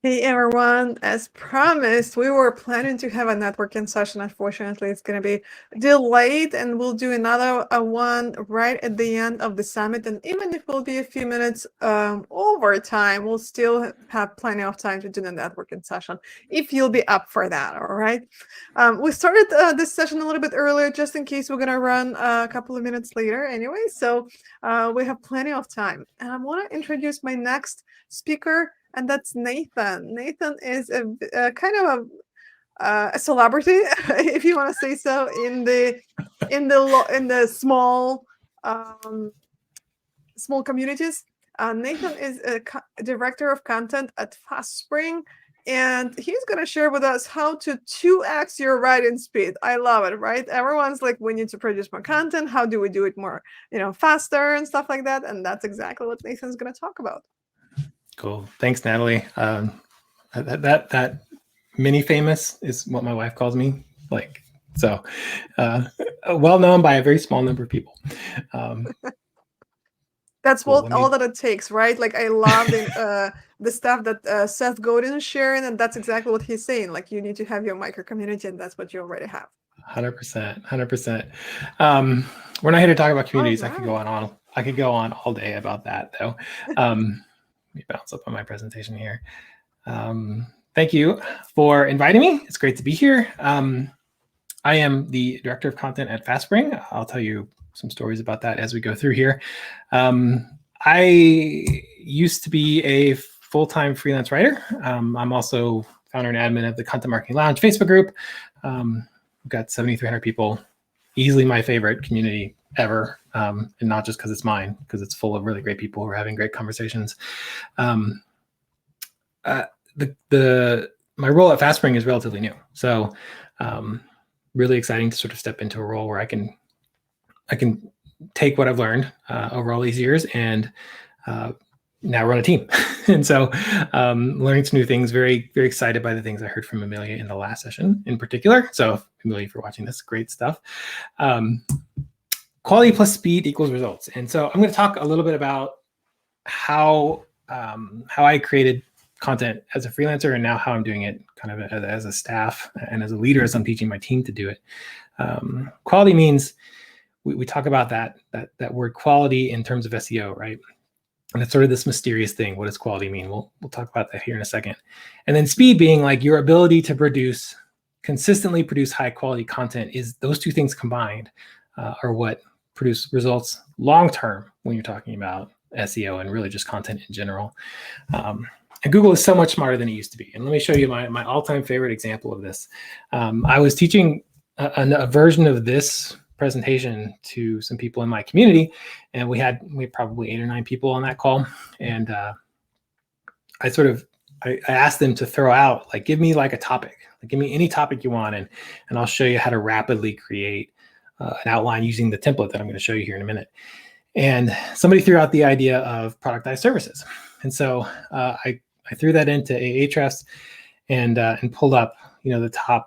Hey everyone, as promised, we were planning to have a networking session. Unfortunately, it's going to be delayed, and we'll do another one right at the end of the summit. And even if we'll be a few minutes over time, we'll still have plenty of time to do the networking session if you'll be up for that. All right. We started this session a little bit earlier just in case we're going to run a couple of minutes later anyway. So we have plenty of time. And I want to introduce my next speaker. And that's Nathan. Nathan is a kind of a celebrity, if you want to say so, in the small small communities. Nathan is a director of content at FastSpring, and he's going to share with us how to 2x your writing speed. I love it, right? Everyone's like, we need to produce more content. How do we do it more, faster and stuff like that? And that's exactly what Nathan's going to talk about. Cool. Thanks, Natalie. That mini famous is what my wife calls me. Well known by a very small number of people. That's cool. All that it takes, right? Like I love the stuff that Seth Godin is sharing, and that's exactly what he's saying. Like you need to have your micro community, and that's what you already have. 100%. We're not here to talk about communities. Right. I could go on all day about that, though. Let me bounce up on my presentation here. Thank you for inviting me. It's great to be here. I am the director of content at FastSpring. I'll tell you some stories about that as we go through here. I used to be a full-time freelance writer. I'm also founder and admin of the Content Marketing Lounge Facebook group. We've got 7,300 people, easily my favorite community ever, and not just because it's mine, because it's full of really great people who are having great conversations. My role at FastSpring is relatively new, so really exciting to sort of step into a role where I can take what I've learned over all these years and now run a team. And so learning some new things, very, very excited by the things I heard from Amelia in the last session in particular. So Amelia, if you're watching this, great stuff. Quality plus speed equals results. And so I'm going to talk a little bit about how I created content as a freelancer and now how I'm doing it kind of as a staff and as a leader as I'm teaching my team to do it. Quality means we talk about that word quality in terms of SEO, right? And it's sort of this mysterious thing. What does quality mean? We'll talk about that here in a second. And then speed being like your ability to consistently produce high quality content. Is those two things combined are what produce results long-term when you're talking about SEO and really just content in general. And Google is so much smarter than it used to be. And let me show you my all-time favorite example of this. I was teaching a version of this presentation to some people in my community, and we had probably 8 or 9 people on that call. And I asked them to throw out, like, give me like a topic, like give me any topic you want, and I'll show you how to rapidly create an outline using the template that I'm going to show you here in a minute. And somebody threw out the idea of productized services, and so I threw that into Ahrefs and pulled up, the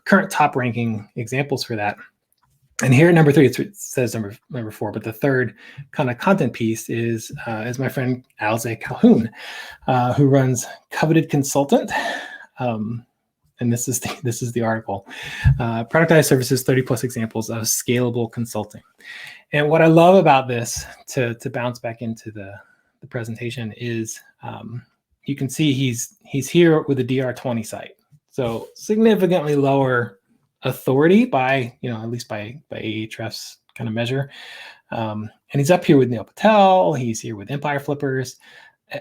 current top ranking examples for that. And here at number 3, it says number 4, but the third kind of content piece is my friend Alze Calhoun, who runs Coveted Consultant. And this is the article, productized services, 30 plus examples of scalable consulting. And what I love about this, to bounce back into the presentation, is you can see he's here with a DR20 site, so significantly lower authority by, at least by Ahrefs kind of measure. And he's up here with Neil Patel. He's here with Empire Flippers.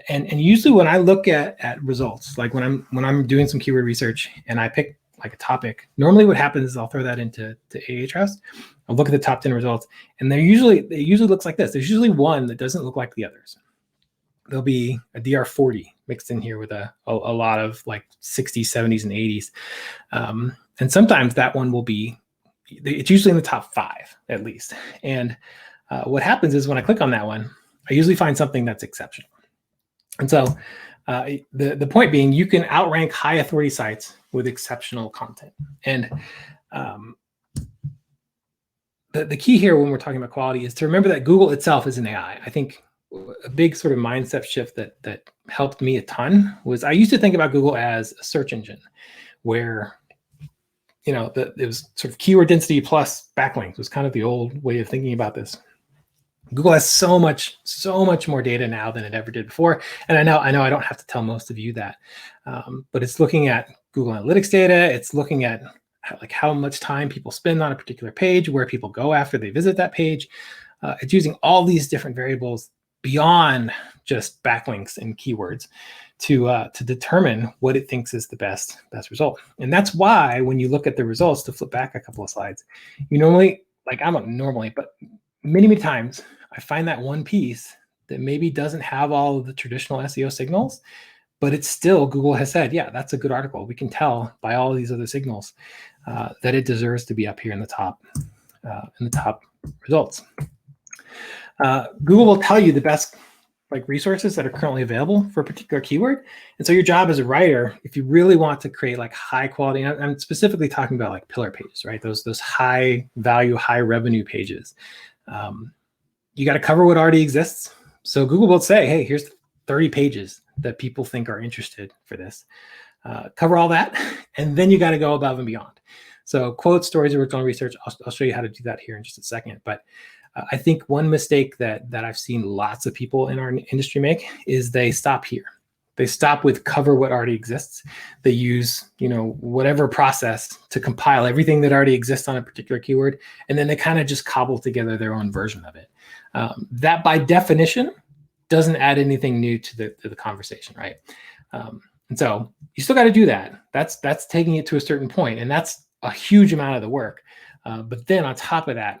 And usually when I look at results, like when I'm doing some keyword research and I pick like a topic, normally what happens is I'll throw that into Ahrefs. I'll look at the top 10 results, and it usually looks like this. There's usually one that doesn't look like the others. There'll be a DR40 mixed in here with a lot of like 60s, 70s, and 80s. And sometimes that one will be, it's usually in the top 5 at least. And what happens is when I click on that one, I usually find something that's exceptional. And so the point being, you can outrank high authority sites with exceptional content. And the key here when we're talking about quality is to remember that Google itself is an AI. I think a big sort of mindset shift that helped me a ton was I used to think about Google as a search engine where, you know, it was sort of keyword density plus backlinks was kind of the old way of thinking about this. Google has so much more data now than it ever did before. And I know I don't have to tell most of you that, but it's looking at Google Analytics data. It's looking at how much time people spend on a particular page, where people go after they visit that page. It's using all these different variables beyond just backlinks and keywords to determine what it thinks is the best result. And that's why when you look at the results, to flip back a couple of slides, you normally, like I don't normally, but many times I find that one piece that maybe doesn't have all of the traditional SEO signals, but it's still, Google has said, yeah, that's a good article. We can tell by all of these other signals that it deserves to be up here in the top results. Google will tell you the best resources that are currently available for a particular keyword. And so your job as a writer, if you really want to create high quality, and I'm specifically talking about pillar pages, right? Those high value, high revenue pages. You got to cover what already exists. So Google will say, hey, here's 30 pages that people think are interested for this. Cover all that, and then you got to go above and beyond. So quotes, stories, original research, I'll show you how to do that here in just a second. But I think one mistake that I've seen lots of people in our industry make is they stop here. They stop with cover what already exists. They use, whatever process to compile everything that already exists on a particular keyword, and then they kind of just cobble together their own version of it. That by definition doesn't add anything new to the conversation, right? And so you still got to do that. That's taking it to a certain point, and that's a huge amount of the work. But then on top of that,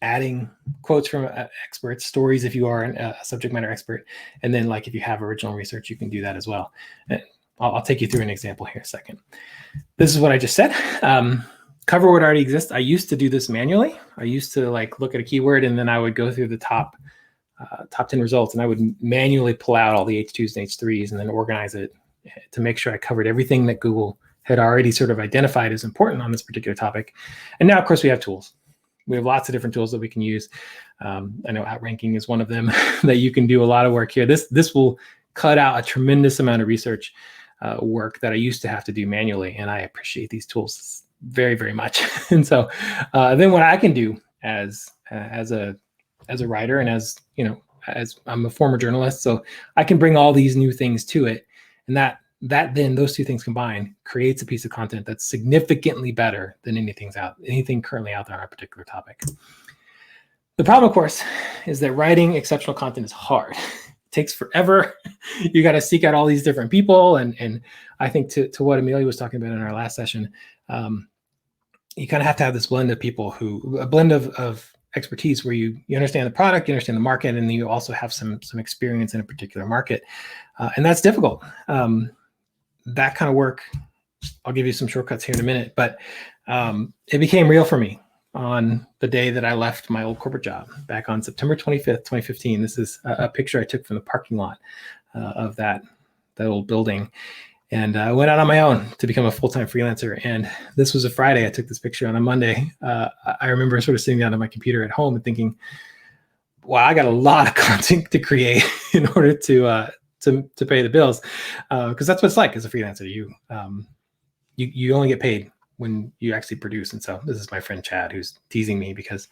adding quotes from experts, stories if you are a subject matter expert, and then if you have original research, you can do that as well. And I'll take you through an example here in a second. This is what I just said. Cover what already exists. I used to do this manually. I used to look at a keyword, and then I would go through the top 10 results, and I would manually pull out all the H2s and H3s and then organize it to make sure I covered everything that Google had already sort of identified as important on this particular topic. And now, of course, we have tools. We have lots of different tools that we can use. I know Outranking is one of them that you can do a lot of work here. This will cut out a tremendous amount of research work that I used to have to do manually, and I appreciate these tools very, very much. And so then what I can do as a writer, and as I'm a former journalist, so I can bring all these new things to it, and that then those two things combined creates a piece of content that's significantly better than anything currently out there on a particular topic. The problem, of course, is that writing exceptional content is hard. It takes forever. You got to seek out all these different people, and I think to what Amelia was talking about in our last session, you kind of have to have this blend of people a blend of expertise where you understand the product, you understand the market, and then you also have some experience in a particular market, and that's difficult. That kind of work, I'll give you some shortcuts here in a minute, but it became real for me on the day that I left my old corporate job back on September 25th, 2015. This is a picture I took from the parking lot of that old building. And I went out on my own to become a full-time freelancer. And this was a Friday. I took this picture on a Monday. I remember sort of sitting down at my computer at home and thinking, wow, I got a lot of content to create in order to pay the bills, because that's what it's like as a freelancer. You only get paid when you actually produce. And so this is my friend Chad, who's teasing me because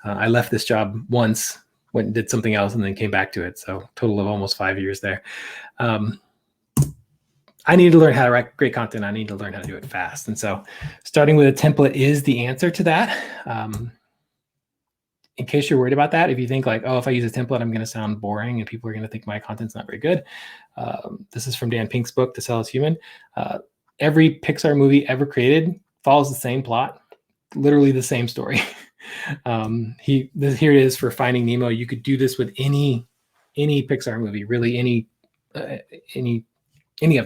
I left this job once, went and did something else, and then came back to it. So total of almost 5 years there. I needed to learn how to write great content. I need to learn how to do it fast. And so starting with a template is the answer to that. In case you're worried about that, if you think if I use a template, I'm going to sound boring and people are going to think my content's not very good. This is from Dan Pink's book, To Sell Is Human. Every Pixar movie ever created follows the same plot, literally the same story. Here it is for Finding Nemo. You could do this with any Pixar movie, really any of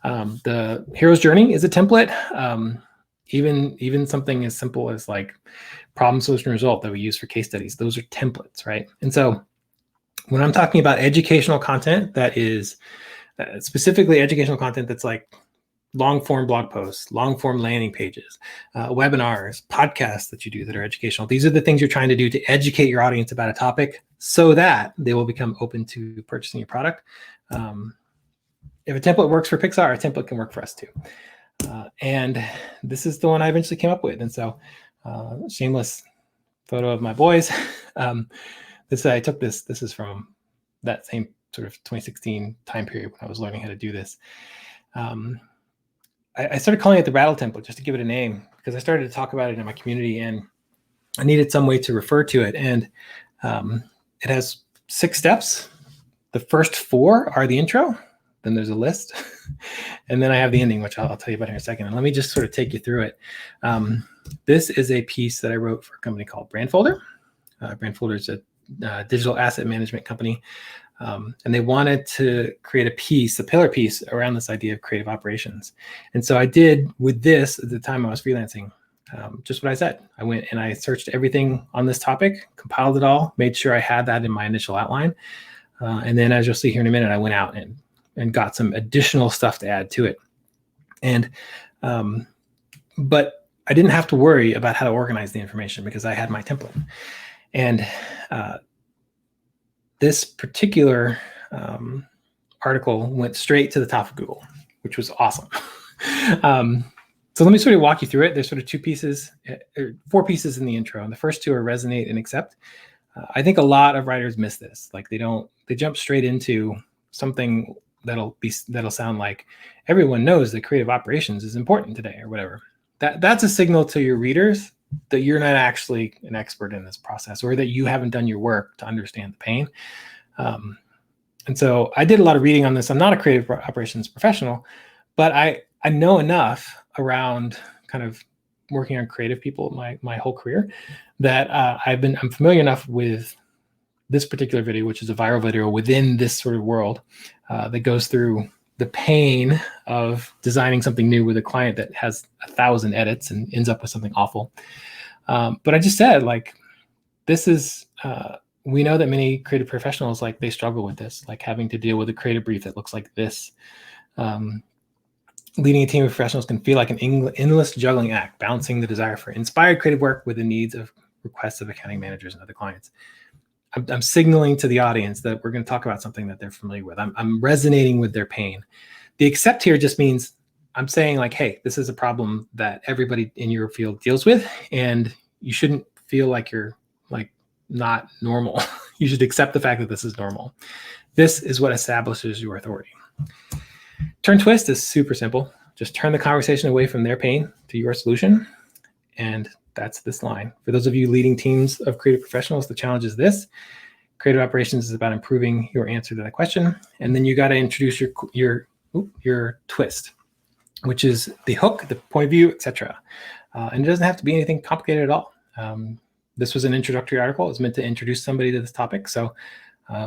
them. The hero's journey is a template. Even something as simple as problem, solution, result that we use for case studies. Those are templates, right? And so when I'm talking about educational content that is specifically educational content that's long form blog posts, long form landing pages, webinars, podcasts that you do that are educational. These are the things you're trying to do to educate your audience about a topic so that they will become open to purchasing your product. If a template works for Pixar, a template can work for us too. And this is the one I eventually came up with. And so shameless photo of my boys. I took this is from that same sort of 2016 time period when I was learning how to do this. I started calling it the rattle template just to give it a name, because I started to talk about it in my community and I needed some way to refer to it. And it has 6 steps. The first 4 are the intro. Then there's a list. And then I have the ending, which I'll tell you about in a second. And let me just sort of take you through it. This is a piece that I wrote for a company called Brandfolder. Brandfolder is a digital asset management company. And they wanted to create a pillar piece around this idea of creative operations. And so I did with this at the time I was freelancing, just what I said. I went and I searched everything on this topic, compiled it all, made sure I had that in my initial outline. And then, as you'll see here in a minute, I went out and got some additional stuff to add to it. And, but I didn't have to worry about how to organize the information because I had my template. And this particular article went straight to the top of Google, which was awesome. So let me sort of walk you through it. There's sort of 4 pieces in the intro. And the first 2 are resonate and accept. I think a lot of writers miss this. Like they jump straight into something that'll sound like everyone knows that creative operations is important today or whatever. That's a signal to your readers that you're not actually an expert in this process, or that you haven't done your work to understand the pain. And so I did a lot of reading on this. I'm not a creative operations professional, but I know enough around kind of working on creative people my whole career that I'm familiar enough with this particular video, which is a viral video within this sort of world that goes through the pain of designing something new with a client that has 1,000 edits and ends up with something awful. But I just said, like, this is, we know that many creative professionals, like, they struggle with this, like having to deal with a creative brief that looks like this. Leading a team of professionals can feel like an endless juggling act, balancing the desire for inspired creative work with the needs of requests of accounting managers and other clients. I'm signaling to the audience that we're going to talk about something that they're familiar with. I'm resonating with their pain. The accept here just means I'm saying, like, hey, this is a problem that everybody in your field deals with, and you shouldn't feel like you're like not normal. You should accept the fact that this is normal. This is what establishes your authority. Turn twist is super simple. Just turn the conversation away from their pain to your solution. And that's this line. For those of you leading teams of creative professionals, the challenge is this. Creative operations is about improving your answer to that question. And then you got to introduce your twist, which is the hook, the point of view, etc. And it doesn't have to be anything complicated at all. This was an introductory article. It was meant to introduce somebody to this topic. So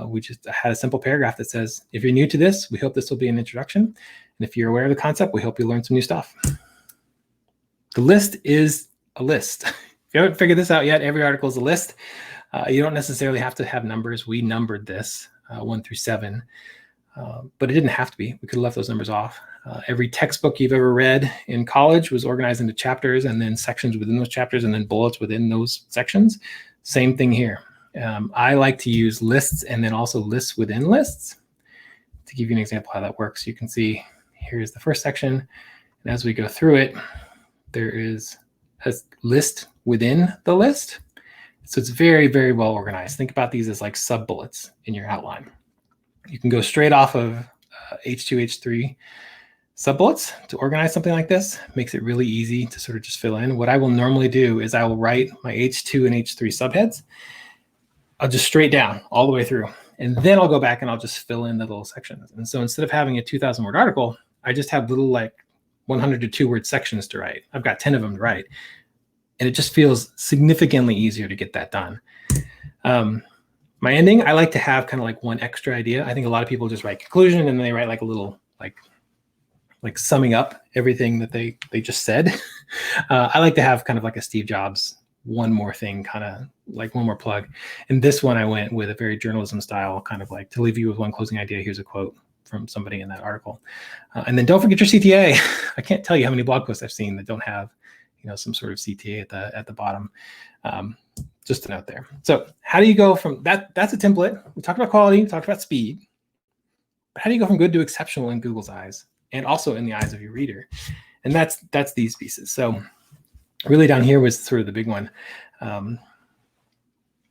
we just had a simple paragraph that says, if you're new to this, we hope this will be an introduction. And if you're aware of the concept, we hope you learn some new stuff. The list is a list. If you haven't figured this out yet, every article is a list. You don't necessarily have to have numbers. We numbered this 1 through 7, but it didn't have to be. We could have left those numbers off. Every textbook you've ever read in college was organized into chapters and then sections within those chapters and then bullets within those sections. Same thing here. I like to use lists and then also lists within lists. To give you an example how that works, you can see here's the first section. And as we go through it, there is a list within the list. So it's very, very well organized. Think about these as like sub bullets in your outline. You can go straight off of H2, H3 sub bullets to organize something like this. Makes it really easy to sort of just fill in. What I will normally do is I will write my H2 and H3 subheads. I'll just straight down all the way through. And then I'll go back and I'll just fill in the little sections. And so instead of having a 2,000 word article, I just have little like 100 to 2 word sections to write. I've got 10 of them to write. And it just feels significantly easier to get that done. My ending, I like to have kind of like one extra idea. I think a lot of people just write conclusion and then they write like a little like summing up everything that they just said. I like to have kind of like a Steve Jobs, one more thing, kind of like one more plug. And this one I went with a very journalism style, kind of like to leave you with one closing idea. Here's a quote. somebody in that article. And then don't forget your CTA. I can't tell you how many blog posts I've seen that don't have, some sort of CTA at the bottom. Just a note there. So how do you go from that? That's a template. We talked about quality, we talked about speed. But how do you go from good to exceptional in Google's eyes and also in the eyes of your reader? And that's these pieces. So really down here was sort of the big one.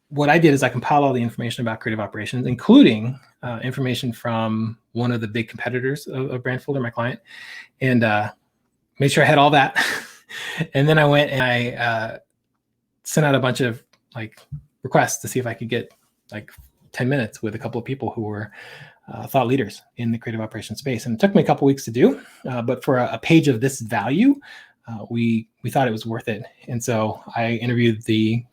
What I did is I compiled all the information about creative operations, including information from one of the big competitors of Brandfolder, my client, and made sure I had all that. And then I went and I sent out a bunch of requests to see if I could get 10 minutes with a couple of people who were thought leaders in the creative operations space. And it took me a couple weeks to do, but for a page of this value, we thought it was worth it. And so I interviewed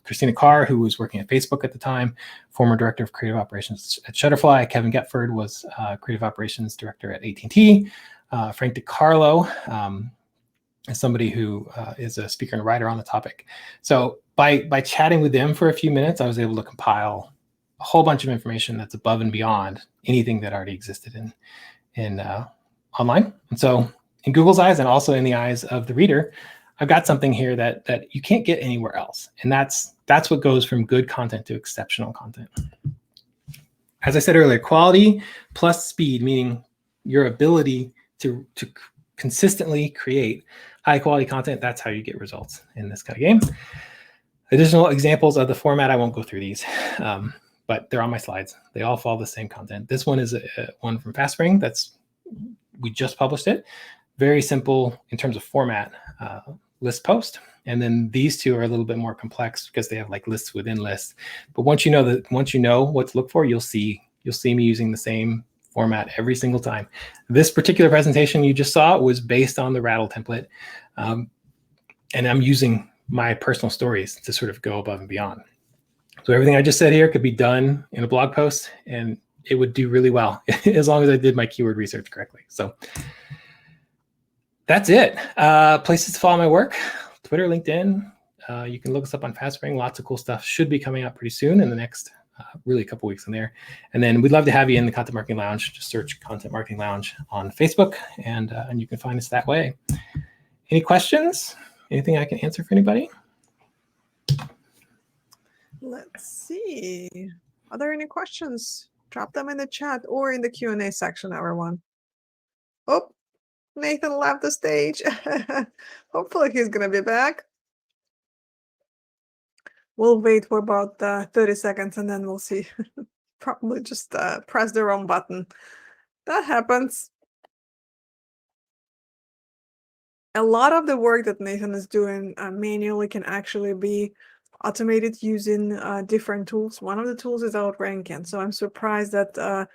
Christina Carr, who was working at Facebook at the time, former director of creative operations at Shutterfly. Kevin Getford was creative operations director at AT&T. Frank DiCarlo is somebody who is a speaker and writer on the topic. So by chatting with them for a few minutes, I was able to compile a whole bunch of information that's above and beyond anything that already existed in online. And so in Google's eyes and also in the eyes of the reader, I've got something here that you can't get anywhere else. And that's what goes from good content to exceptional content. As I said earlier, quality plus speed, meaning your ability to consistently create high quality content. That's how you get results in this kind of game. Additional examples of the format, I won't go through these, but they're on my slides. They all follow the same content. This one is one from FastSpring. We just published it. Very simple in terms of format, list post. And then these two are a little bit more complex because they have lists within lists. But once you know what to look for, you'll see me using the same format every single time. This particular presentation you just saw was based on the Rattle template. And I'm using my personal stories to sort of go above and beyond. So everything I just said here could be done in a blog post and it would do really well as long as I did my keyword research correctly. So that's it. Places to follow my work, Twitter, LinkedIn. You can look us up on FastSpring. Lots of cool stuff should be coming out pretty soon in the next really a couple weeks in there. And then we'd love to have you in the Content Marketing Lounge. Just search Content Marketing Lounge on Facebook and you can find us that way. Any questions? Anything I can answer for anybody? Let's see. Are there any questions? Drop them in the chat or in the Q&A section, everyone. Oh, Nathan left the stage. Hopefully he's going to be back. We'll wait for about 30 seconds and then we'll see. Probably just press the wrong button. That happens. A lot of the work that Nathan is doing manually can actually be automated using different tools. One of the tools is Outranking. So I'm surprised that,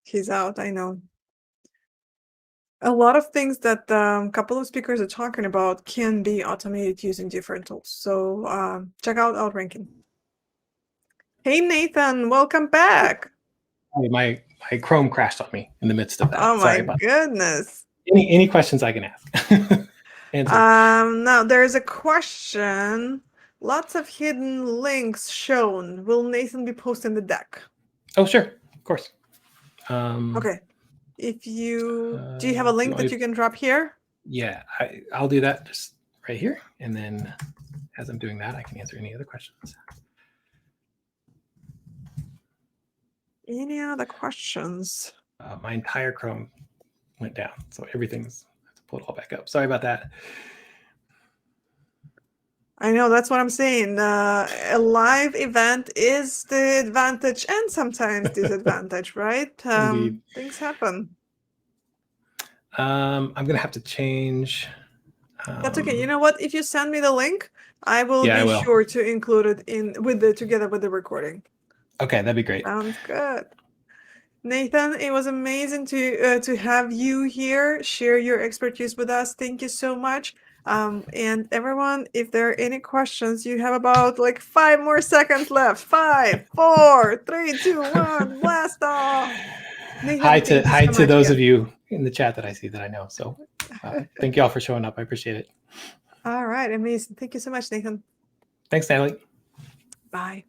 he's out, I know. A lot of things that a couple of speakers are talking about can be automated using different tools. So check out Outranking. Hey, Nathan, welcome back. My Chrome crashed on me in the midst of that. Oh Sorry my about goodness. that. Any questions I can ask? Now there's a question. Lots of hidden links shown. Will Nathan be posting the deck? Oh, sure. Of course. Okay. If you do you have a link that you can drop here? Yeah, I'll do that just right here. And then as I'm doing that, I can answer any other questions. Any other questions? My entire Chrome went down. So everything's, I have to pull it all back up. Sorry about that. I know, that's what I'm saying. A live event is the advantage and sometimes disadvantage, right? Indeed. Things happen. I'm going to have to change. That's okay. You know what? If you send me the link, I will be sure to include it together with the recording. Okay, that'd be great. Sounds good. Nathan, it was amazing to have you here, share your expertise with us. Thank you so much. And everyone, if there are any questions, you have about 5 more seconds left. 5, 4, 3, 2, 1, blast off. Nathan, hi to those of you in the chat that I see that I know. So thank you all for showing up. I appreciate it. All right, amazing. Thank you so much, Nathan. Thanks, Natalie. Bye.